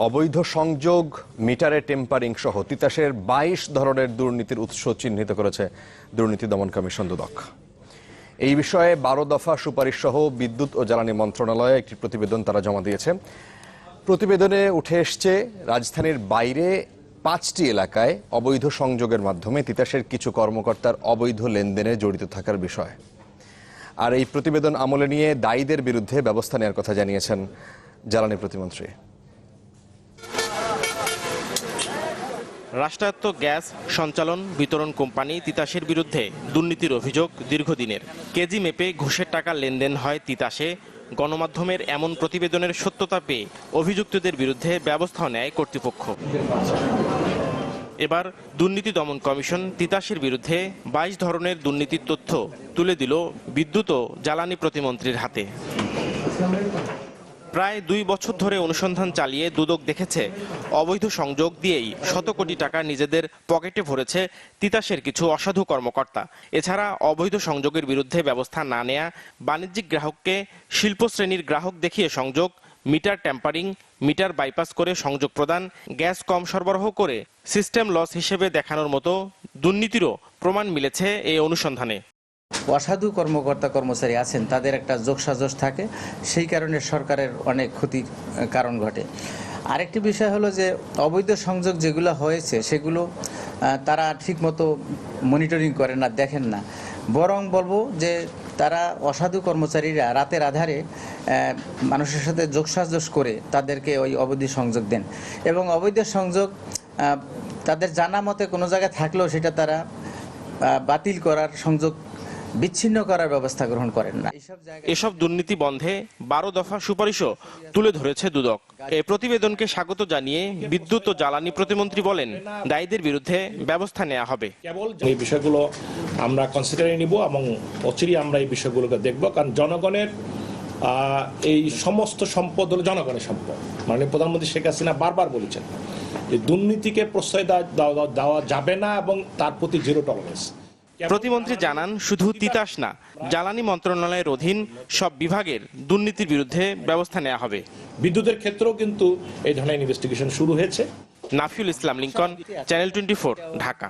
অবৈধ সংযোগ, মিটারে টেম্পারিং সহ তিতাসের ২২ ধরনের দুর্নীতির উৎস চিহ্নিত করেছে দুর্নীতি দমন কমিশন দুদক। এই বিষয়ে ১২ দফা সুপারিশ সহ বিদ্যুৎ ও জ্বালানি মন্ত্রণালয়ে একটি প্রতিবেদন তারা জমা দিয়েছে। প্রতিবেদনে উঠে এসছে রাজধানীর বাইরে ৫টি এলাকায় অবৈধ সংযোগের মাধ্যমে তিতাসের কিছু কর্মকর্তার অবৈধ লেনদেনে জড়িত থাকার বিষয়। আর এই প্রতিবেদন আমলে নিয়ে দায়ীদের বিরুদ্ধে ব্যবস্থা নেওয়ার কথা জানিয়েছেন জ্বালানি প্রতিমন্ত্রী। রাষ্ট্রায়ত্ত গ্যাস সঞ্চালন বিতরণ কোম্পানি তিতাসের বিরুদ্ধে দুর্নীতির অভিযোগ দীর্ঘদিনের। কেজি মেপে ঘুষের টাকা লেনদেন হয় তিতাসে। গণমাধ্যমের এমন প্রতিবেদনের সত্যতা পেয়ে অভিযুক্তদের বিরুদ্ধে ব্যবস্থা নেয় কর্তৃপক্ষ। এবার দুর্নীতি দমন কমিশন তিতাসের বিরুদ্ধে ২২ ধরনের দুর্নীতির তথ্য তুলে দিল বিদ্যুৎ ও জ্বালানি প্রতিমন্ত্রীর হাতে। প্রায় ২ বছর ধরে অনুসন্ধান চালিয়ে দুদক দেখেছে অবৈধ সংযোগ দিয়েই শত কোটি টাকা নিজেদের পকেটে ভরেছে তিতাসের কিছু অসাধু কর্মকর্তা। এছাড়া অবৈধ সংযোগের বিরুদ্ধে ব্যবস্থা না নেয়া, বাণিজ্যিক গ্রাহককে শিল্প শ্রেণীর গ্রাহক দেখিয়ে সংযোগ, মিটার ট্যাম্পারিং, মিটার বাইপাস করে সংযোগ প্রদান, গ্যাস কম সরবরাহ করে সিস্টেম লস হিসেবে দেখানোর মতো দুর্নীতিরও প্রমাণ মিলেছে এই অনুসন্ধানে। অসাধু কর্মকর্তা কর্মচারী আছেন, তাদের একটা যোগসাজশ থাকে, সেই কারণে সরকারের অনেক ক্ষতির কারণ ঘটে। আরেকটি বিষয় হলো যে অবৈধ সংযোগ যেগুলো হয়েছে সেগুলো তারা ঠিকমতো মনিটরিং করে না, দেখেন না। বরং বলবো যে তারা অসাধু কর্মচারীরা রাতের আধারে মানুষের সাথে যোগসাজশ করে তাদেরকে ওই অবৈধ সংযোগ দেন, এবং অবৈধ সংযোগ তাদের জানা মতে কোনো জায়গায় থাকলেও সেটা তারা বাতিল করার, সংযোগ বিচ্ছিন্ন করার ব্যবস্থা গ্রহণ করেন না। এসব দুর্নীতি বন্ধে ১২ দফা সুপারিশও তুলে ধরেছে দুদক। এই প্রতিবেদনকে স্বাগত জানিয়ে বিদ্যুৎ ও জ্বালানি প্রতিমন্ত্রী বলেন, দায়ীদের বিরুদ্ধে ব্যবস্থা নেওয়া হবে। এই বিষয়গুলো আমরা কনসিডারে নিব এবং অচিরেই আমরা এই বিষয়গুলোকে দেখব, কারণ জনগণের এই সমস্ত সম্পদ হলো জনগণের সম্পদ। মাননীয় প্রধানমন্ত্রী শেখ হাসিনা বারবার বলেছেন যে দুর্নীতিকে প্রশ্রয় দেওয়া যাবে না এবং তার প্রতি জিরো টলারেন্স। প্রতিমন্ত্রী জানান, শুধু তিতাস না, জ্বালানি মন্ত্রণালয়ের অধীন সব বিভাগের দুর্নীতির বিরুদ্ধে ব্যবস্থা নেওয়া হবে। বিদ্যুতের ক্ষেত্রেও কিন্তু এই ধরনের ইনভেস্টিগেশন শুরু হয়েছে। নাফিউল ইসলাম লিংকন, চ্যানেল 24, ঢাকা।